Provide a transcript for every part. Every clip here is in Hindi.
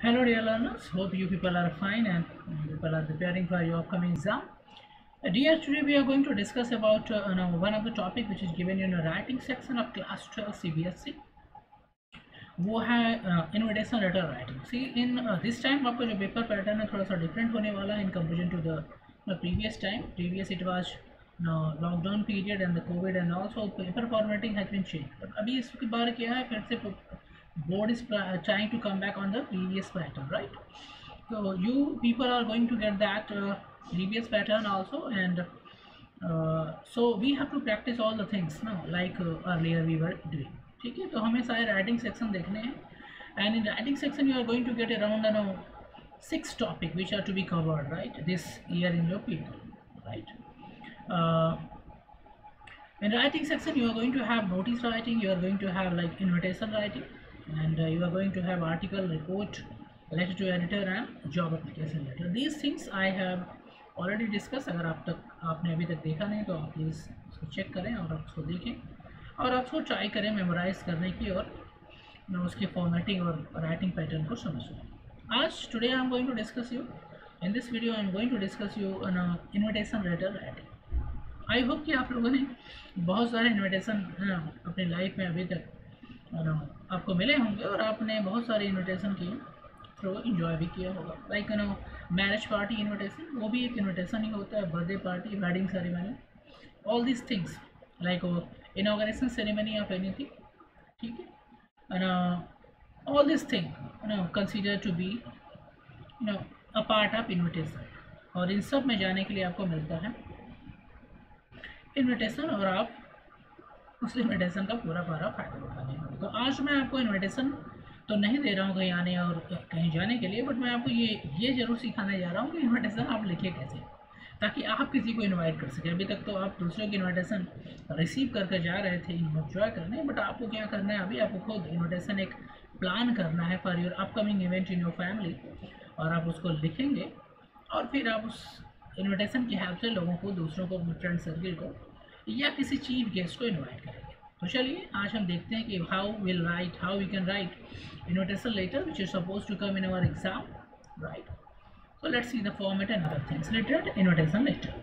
Hello dear learners, hope you people are fine and people are preparing for your upcoming exam. Dear, today we are going to discuss about one of the topic which is given in the writing section of class 12 CBSE. वो है invitation letter writing. See in this time आपका जो पेपर पैटर्न है थोड़ा सा डिफरेंट होने वाला है in comparison to the previous time. Previous it was lockdown period and the covid and also paper formatting has been change. But अभी इसके बार क्या है, फिर से board is trying to come back on the previous pattern, right? So you people are going to get that previous pattern also, and so we have to practice all the things now like earlier we were doing. ठीक है, तो हमें सारे राइटिंग सेक्शन देखने हैं, and in writing section you are going to get around 6 topic which are to be covered, right, this year in your paper, right? In writing section you are going to have notice writing, you are going to have like invitation writing, and you are going to have article, report, letter to editor and job application letter. These things I have already discussed. अगर आपने अभी तक देखा नहीं तो आप प्लीज़ उसको चेक करें और आप उसको देखें और आप उसको ट्राई करें मेमोराइज करने की और उसकी फॉर्मेटिंग और राइटिंग पैटर्न को समझें. आज today I am going to discuss you in this video. I am going to discuss you invitation letter writing. I hope कि आप लोगों ने बहुत सारे इन्विटेशन अपनी लाइफ में अभी तक आपको मिले होंगे और आपने बहुत सारे इन्विटेशन के थ्रू इन्जॉय भी किया होगा. लाइक मैरिज पार्टी इन्विटेशन, वो भी एक इन्विटेशन ही होता है. Birthday party, wedding ceremony, all this things like inauguration ceremony of anything, ठीक है, and all this thing consider to be a part of invitation. और इन सब में जाने के लिए आपको मिलता है इन्विटेशन और आप उस इन्विटेशन का पूरा फ़ायदा उठाने का. तो आज मैं आपको इन्विटेशन तो नहीं दे रहा हूँ कहीं आने और कहीं जाने के लिए, बट मैं आपको ये ज़रूर सिखाने जा रहा हूँ कि इन्विटेशन आप लिखे कैसे, ताकि आप किसी को इनवाइट कर सकें. अभी तक तो आप दूसरों की इन्विटेशन रिसीव करके जा रहे थे इन्जॉय करने, बट आपको क्या करना है, अभी आपको खुद इन्विटेशन एक प्लान करना है for your upcoming event in your family, और आप उसको लिखेंगे और फिर आप उस इन्विटेशन की हेल्प से लोगों को, दूसरों को, अपने फ्रेंड सर्किल को या किसी चीफ गेस्ट को इनवाइट करेंगे. तो चलिए आज हम देखते हैं कि how we can write invitation letter which is suppose to come in our exam, right? So let's see the format and other things related invitation letter.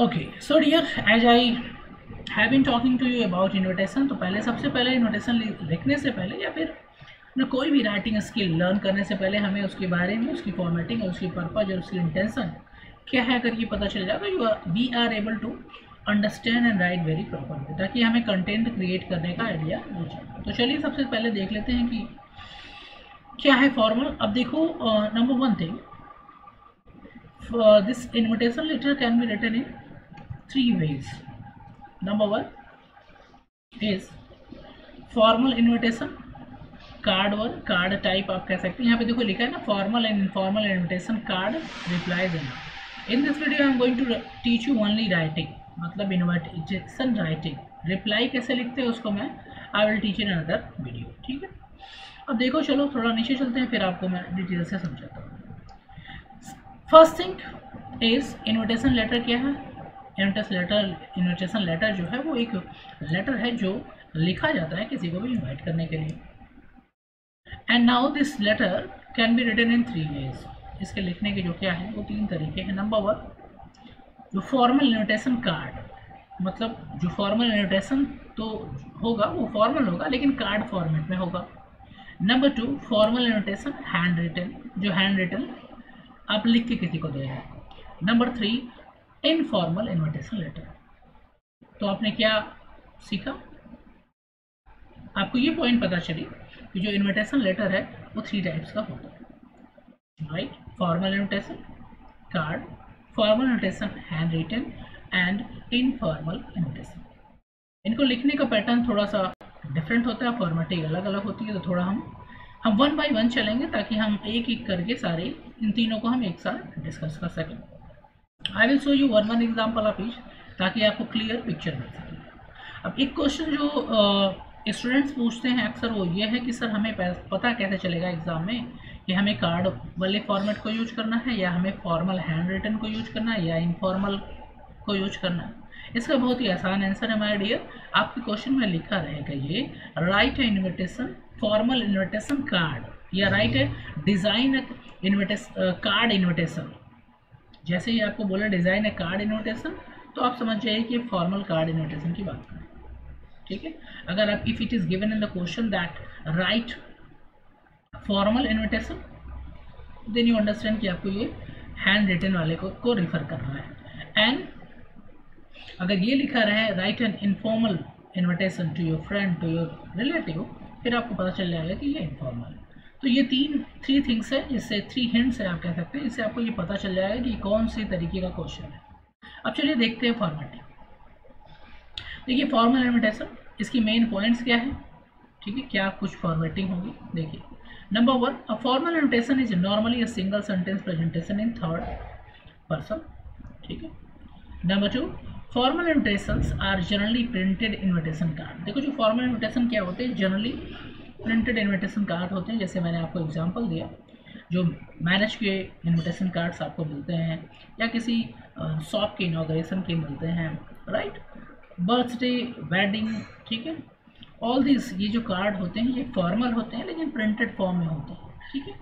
Okay, so dear, as I have been talking to you about invitation, तो सबसे पहले इन्विटेशन लिखने से पहले या फिर कोई भी राइटिंग स्किल लर्न करने से पहले हमें उसके बारे में, उसकी फॉर्मेटिंग और उसकी पर्पज और उसकी इंटेंशन क्या है अगर ये पता चल जाएगा, we are able to understand and write very properly, ताकि हमें कंटेंट क्रिएट करने का आइडिया हो जाए. तो चलिए सबसे पहले देख लेते हैं कि क्या है फॉर्मल. अब देखो, number 1 thing, this invitation letter can be written in 3 ways. Number 1 is formal invitation card. Card type आप कह सकते हैं. यहाँ पे देखो लिखा है ना, formal and informal invitation card replies and. In this video I am going to teach you only writing, मतलब इन्विटेशन राइटिंग. रिप्लाई कैसे लिखते हैं उसको मैं I will teach in another video, ठीक है. अब देखो, चलो थोड़ा नीचे चलते हैं, फिर आपको मैं डिटेल से समझाता हूँ. First thing is invitation letter क्या है. इन्विटेशन लेटर जो है वो एक लेटर है जो लिखा जाता है किसी को भी इन्वाइट करने के लिए. And now this letter can be written in 3 ways. इसके लिखने के जो क्या है वो 3 तरीके हैं. नंबर 1, जो फॉर्मल इन्विटेशन कार्ड, मतलब जो फॉर्मल इन्विटेशन तो होगा वो फॉर्मल होगा लेकिन कार्ड फॉर्मेट में होगा. Number 2, formal invitation handwritten, जो हैंड रिटन आप लिख के किसी को दे रहे हैं. Number 3, informal invitation letter. तो आपने क्या सीखा, आपको ये पॉइंट पता चली कि जो इन्विटेशन लेटर है वो 3 टाइप्स का होता है, right? Formal invitation card, formal invitation handwritten and informal invitation. इनको लिखने का पैटर्न थोड़ा सा डिफरेंट होता है, फॉर्मेटिंग अलग अलग होती है. तो थोड़ा हम 1 by 1 चलेंगे ताकि हम एक एक करके सारे इन तीनों को हम एक साथ डिस्कस कर सकें. I will show you one example of each ताकि आपको क्लियर पिक्चर मिल सके. अब एक क्वेश्चन जो स्टूडेंट्स पूछते हैं अक्सर वो ये है कि सर हमें पता कैसे चलेगा एग्ज़ाम में कि हमें कार्ड वाले फॉर्मेट को यूज करना है या हमें फॉर्मल हैंड रिटन को यूज करना है या इनफॉर्मल को यूज करना है. इसका बहुत ही आसान आंसर है माय डियर, आपके क्वेश्चन में लिखा रहेगा ये राइट ए इन्विटेशन फॉर्मल इन्विटेशन कार्ड या राइट ए डिजाइन इन्विटेशन कार्ड इन्विटेशन। जैसे ही आपको बोला डिजाइन ए कार्ड इन्विटेशन तो आप समझ जाइए कि फॉर्मल कार्ड इन्विटेशन की बात करें, ठीक है। अगर आप if it is given in the question that write formal invitation then you understand कि आपको ये हैंड रिटन वाले को रिफर कर रहा है। एंड अगर ये लिखा रहे write an informal invitation to your friend to your relative, फिर आपको पता चल जाएगा कि ये इनफॉर्मल है। तो ये थ्री थिंग्स है, इससे 3 हिंट्स है आप कह सकते हैं, इससे आपको ये पता चल जाएगा कि कौन सी तरीके का क्वेश्चन है। अब चलिए देखते हैं फॉर्मेटिंग। देखिए फॉर्मल इन्विटेशन, इसकी मेन पॉइंट्स क्या है, ठीक है, क्या कुछ फॉर्मेटिंग होगी। देखिए number 1, a formal invitation is normally a single sentence presentation in third person, ठीक है। Number 2, formal invitations are generally printed invitation card. देखो जो फॉर्मल इन्विटेशन क्या होते हैं, जनरली प्रिंटेड इन्विटेशन कार्ड होते हैं। जैसे मैंने आपको एग्जांपल दिया, जो मैरिज के इन्विटेशन कार्ड्स आपको मिलते हैं या किसी शॉप के इनॉग्रेशन के मिलते हैं, राइट, बर्थडे, वेडिंग, ठीक है, ऑल दिस ये जो कार्ड होते हैं ये फॉर्मल होते हैं लेकिन प्रिंटेड फॉर्म में होते हैं, ठीक है।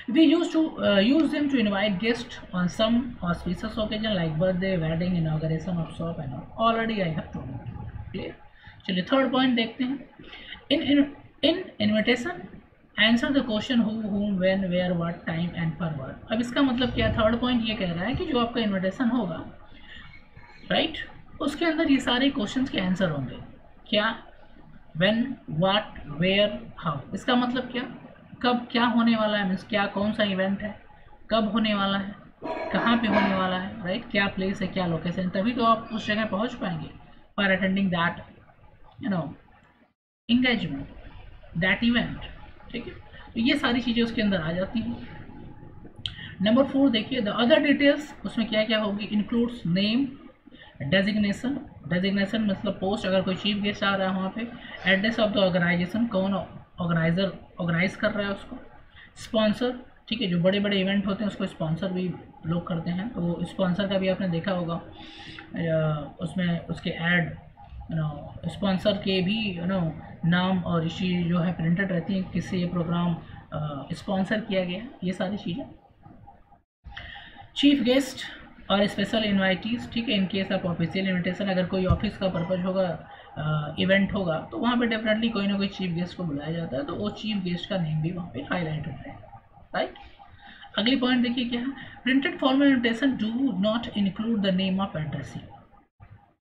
We used to use them to invite guests on some auspicious occasion like birthday, wedding, inauguration of shop and all. Already I have told you. Clear? चलिए थर्ड पॉइंट देखते हैं। In invitation, answer the question who, whom, when, where, what, time and for what. अब इसका मतलब क्या है? थर्ड पॉइंट ये कह रहा है कि जो आपका इन्विटेशन होगा, राइट, उसके अंदर ये सारे क्वेश्चंस के आंसर होंगे। क्या, when, what, where, how। इसका मतलब क्या, कब क्या होने वाला है, मीन्स क्या कौन सा इवेंट है, कब होने वाला है, कहाँ पे होने वाला है, राइट, क्या प्लेस है, क्या लोकेशन, तभी तो आप उस जगह पहुँच पाएंगे for attending that engagement, that event, ठीक है। तो ये सारी चीज़ें उसके अंदर आ जाती हैं। नंबर 4 देखिए, द अदर डिटेल्स, उसमें क्या क्या होगी, इंक्लूड्स नेम, डेजिग्नेशन, डेजिग्नेशन मतलब पोस्ट, अगर कोई चीफ गेस्ट आ रहा है वहाँ पे, एड्रेस ऑफ द ऑर्गेनाइजेशन, कौन ऑर्गेनाइजर ऑर्गेनाइज कर रहा है उसको, स्पॉन्सर, ठीक है, जो बड़े बड़े इवेंट होते हैं उसको स्पॉन्सर भी लोग करते हैं, तो स्पॉन्सर का भी आपने देखा होगा, उसमें उसके ऐड स्पॉन्सर के भी नाम और चीज़ जो है प्रिंटेड रहती है, किससे ये प्रोग्राम स्पॉन्सर किया गया, ये सारी चीज़ें। चीफ गेस्ट और स्पेशल इन्वाइटीज, ठीक है, in case of official invitation, अगर कोई ऑफिस का पर्पज होगा, इवेंट होगा, तो वहाँ पे डेफिनेटली कोई ना कोई चीफ गेस्ट को बुलाया जाता है, तो वो चीफ गेस्ट का नेम भी वहाँ पे हाईलाइटेड है, राइट। अगली पॉइंट देखिए क्या है, printed formal invitation do not include the name of addressee,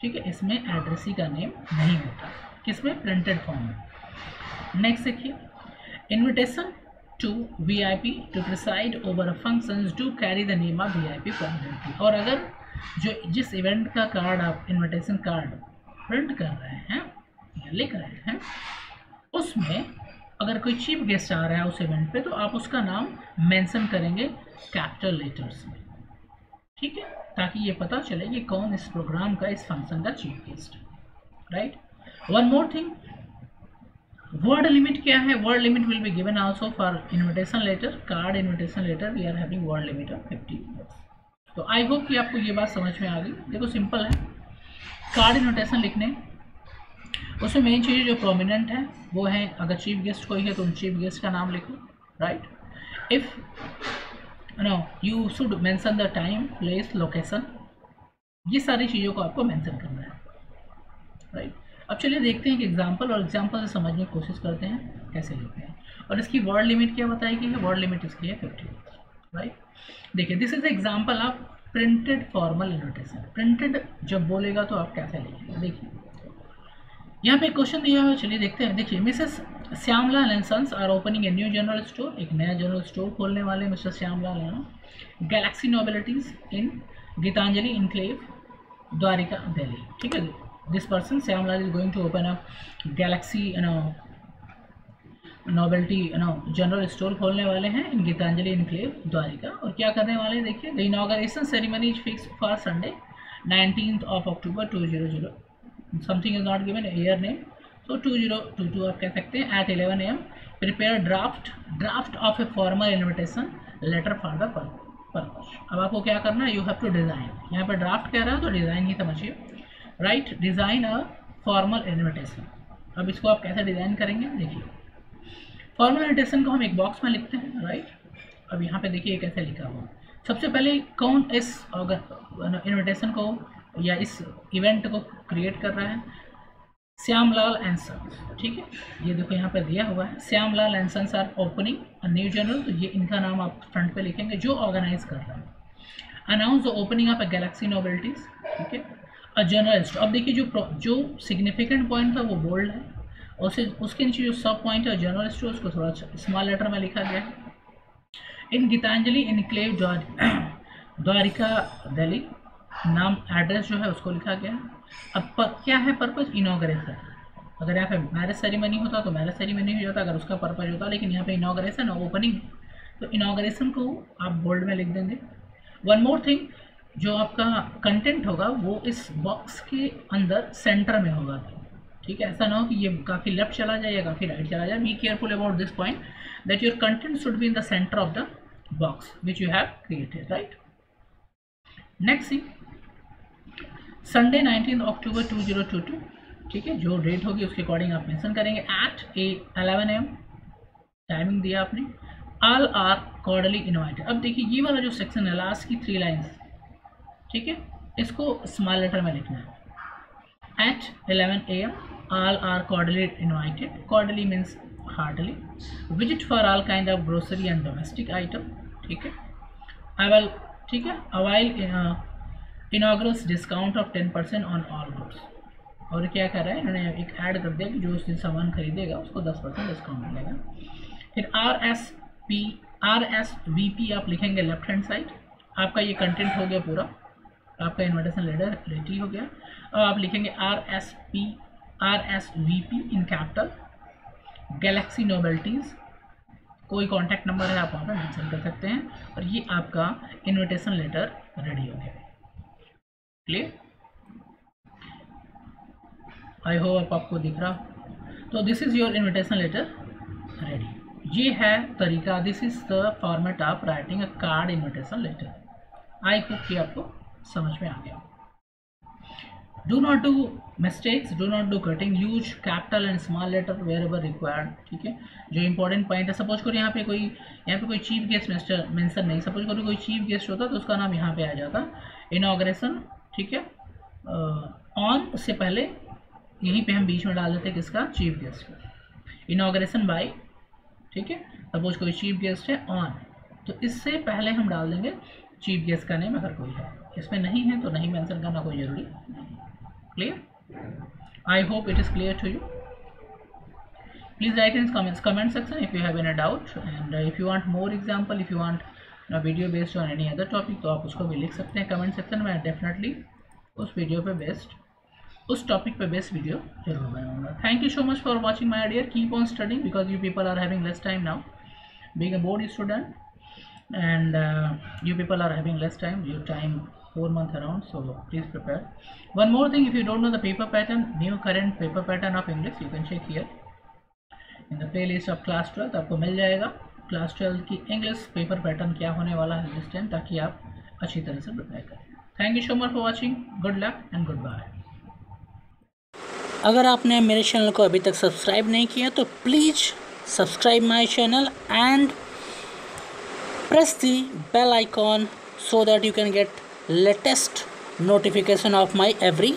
ठीक है, इसमें एड्रेसी का नेम नहीं होता, किसमें, प्रिंटेड फॉर्म में। नेक्स्ट देखिए, invitation to VIP to preside over a functions do carry the name of VIP prominently। और अगर जो जिस इवेंट का कार्ड आप इन्विटेशन कार्ड प्रिंट कर रहे हैं या लिख रहे हैं, उसमें अगर कोई चीफ गेस्ट आ रहा है उस इवेंट पे, तो आप उसका नाम मेंशन करेंगे कैपिटल लेटर्स में, ठीक है, ताकि ये पता चले कि कौन इस प्रोग्राम का, इस फंक्शन का चीफ गेस्ट है, right. One more thing, word limit क्या है, word limit will be given also for invitation letter, card invitation letter we are having word limit of 50 words. तो आई होप कि आपको ये बात समझ में आ गई। देखो सिंपल है, कार्ड इन्विटेशन लिखने उसमें मेन चीज़ जो प्रोमिनेंट है वो है, अगर चीफ गेस्ट कोई है तो उन चीफ गेस्ट का नाम लिखो, right. If you should mention the time, place, location, ये सारी चीज़ों को आपको मेंशन करना है, राइट। अब चलिए देखते हैं कि एग्जाम्पल, और एग्जाम्पल से समझने की कोशिश करते हैं कैसे लिखते हैं। और इसकी वर्ड लिमिट क्या बताई गई है, वर्ड लिमिट इसकी है 50, राइट। देखिए this is example of printed formal invitation. Printed जब बोलेगा तो आप कैसे लिखेंगे, देखिए यहाँ पे क्वेश्चन दिया हुआ, चलिए देखते हैं। देखिए Mrs Shyamlal and sons are opening a new general store, एक नया जनरल स्टोर खोलने वाले मिस्टर श्यामलाल है, Galaxy Nobilities in Geetanjali enclave, Dwarka, Delhi, ठीक है। This person Shyamlal is going to open a Galaxy novelty general store खोलने वाले हैं इन गीतांजलि इनक्लेव, द्वारिका। और क्या करने वाले हैं, देखिए, the inauguration ceremony is fix for Sunday 19th of October 2000, something is not given, year name, तो 2022 आप कह सकते हैं, at 11 AM prepare draft of a formal invitation letter for the purpose. Purpose. अब आपको क्या करना है, यू हैव टू डिज़ाइन, यहाँ पर ड्राफ्ट कह रहा है तो डिज़ाइन ही समझिए, राइट, डिज़ाइन अ फॉर्मल इन्विटेशन। अब इसको आप कैसे डिज़ाइन करेंगे, देखिए फॉर्मल इन्विटेशन को हम एक बॉक्स में लिखते हैं, राइट। अब यहाँ पे देखिए कैसे लिखा हुआ, सबसे पहले कौन इस इन्विटेशन को या इस इवेंट को क्रिएट कर रहा है, श्यामलाल एंड सन्स, ठीक है। ये देखो यहाँ पे दिया हुआ है, Shyamlal and sons are opening a new journal, तो ये इनका नाम आप फ्रंट पे लिखेंगे जो ऑर्गेनाइज कर रहा है। Announce the opening of a Galaxy Novelties, ठीक है। अ जर्नलिस्ट, अब देखिए जो सिग्निफिकेंट पॉइंट था वो बोल्ड है, और उसके नीचे जो सब पॉइंट है जर्नलिस्ट, उसको थोड़ा स्मॉल लेटर में लिखा गया है। इन गीतांजलि इनक्लेव द्वारिका दिल्ली, नाम एड्रेस जो है उसको लिखा गया है। अब क्या है पर्पस, इनॉग्रेशन, अगर यहाँ पे मैरिज सेरेमनी होता तो मैरिज सेरेमनी हो जाता, अगर उसका पर्पज होता, लेकिन यहाँ पे इनॉग्रेशन ओपनिंग, तो इनॉग्रेशन को आप बोल्ड में लिख देंगे। वन मोर थिंग, जो आपका कंटेंट होगा वो इस बॉक्स के अंदर सेंटर में होगा, ठीक है। ऐसा ना हो कि ये काफ़ी लेफ्ट चला जाए या काफ़ी राइट चला जाए। Be careful about this point that your content should be in the centre of the box which you have created, right. Next thing, Sunday 19 अक्टूबर 2022, ठीक है, जो डेट होगी उसके अकॉर्डिंग आप मेंशन करेंगे। एट 11 AM टाइमिंग दिया आपने। All are cordially invited. अब देखिए ये वाला जो सेक्शन है, लास्ट की 3 लाइन्स, ठीक है, इसको स्मॉल लेटर में लिखना है। At 11 AM all are cordially invited, cordially means heartily, visit for all kind of grocery and domestic item, ठीक है। आई विल, ठीक है, avail inaugural discount off 10% on all goods. और क्या कर रहा है, इन्होंने एक ऐड कर दिया कि जो उस दिन सामान खरीदेगा उसको 10% डिस्काउंट मिलेगा। फिर RSVP आप लिखेंगे लेफ्ट हैंड साइड। आपका ये कंटेंट हो गया पूरा, आपका इन्विटेशन लेटर रेडी हो गया। अब आप लिखेंगे RSVP इन कैपिटल, गैलेक्सी नोवेल्टीज़, कोई कॉन्टैक्ट नंबर है आप वहाँ पर मेंशन कर सकते हैं, और ये आपका इन्विटेशन लेटर रेडी हो गया। क्लियर, आई होप आपको दिख रहा। तो this is your invitation letter ready. ये है तरीका, this is the format of writing a card invitation letter. I hope कि आपको समझ में आ गया। Do not do mistakes, do not do cutting, use capital and small letter wherever required, ठीक है। जो इंपॉर्टेंट पॉइंट है, सपोज करो यहाँ पे कोई चीफ गेस्ट मेंशन नहीं, सपोज करो कोई चीफ गेस्ट होता तो उसका नाम यहाँ पे आ जाता, इनॉग्रेशन, ठीक है। ऑन से पहले यहीं पे हम बीच में डाल देते किसका, चीफ गेस्ट का, इनॉग्रेशन बाय, ठीक है। सपोज कोई चीफ गेस्ट है ऑन, तो इससे पहले हम डाल देंगे चीफ गेस्ट का नेम अगर कोई है, इसमें नहीं है तो नहीं मेंशन करना कोई जरूरी नहीं। Clear, I hope it is clear to you. Please write in comment section if you have any doubt, and if you want more example, if you want a video based on any other topic, तो आप उसको भी लिख सकते हैं कमेंट सेक्शन में। डेफिनेटली उस वीडियो पे बेस्ड, उस टॉपिक पे बेस्ड वीडियो जरूर बनाऊंगा। Thank you so much for watching my dear, keep on studying because you people are having less time now, being a board student, and you people are having less time, your time 4 months around, so please prepare. One more thing, if you don't know the paper pattern, new current paper pattern of English, you can check here in the playlist of class 12, आपको मिल जाएगा क्लास 12 की इंग्लिश पेपर पैटर्न क्या होने वाला है दिस टाइम, ताकि आप अच्छी तरह से प्रिपेयर करें। Thank you so much for watching, good luck and goodbye. अगर आपने मेरे चैनल को अभी तक सब्सक्राइब नहीं किया तो please subscribe my channel and press the bell icon so that you can get latest notification of my every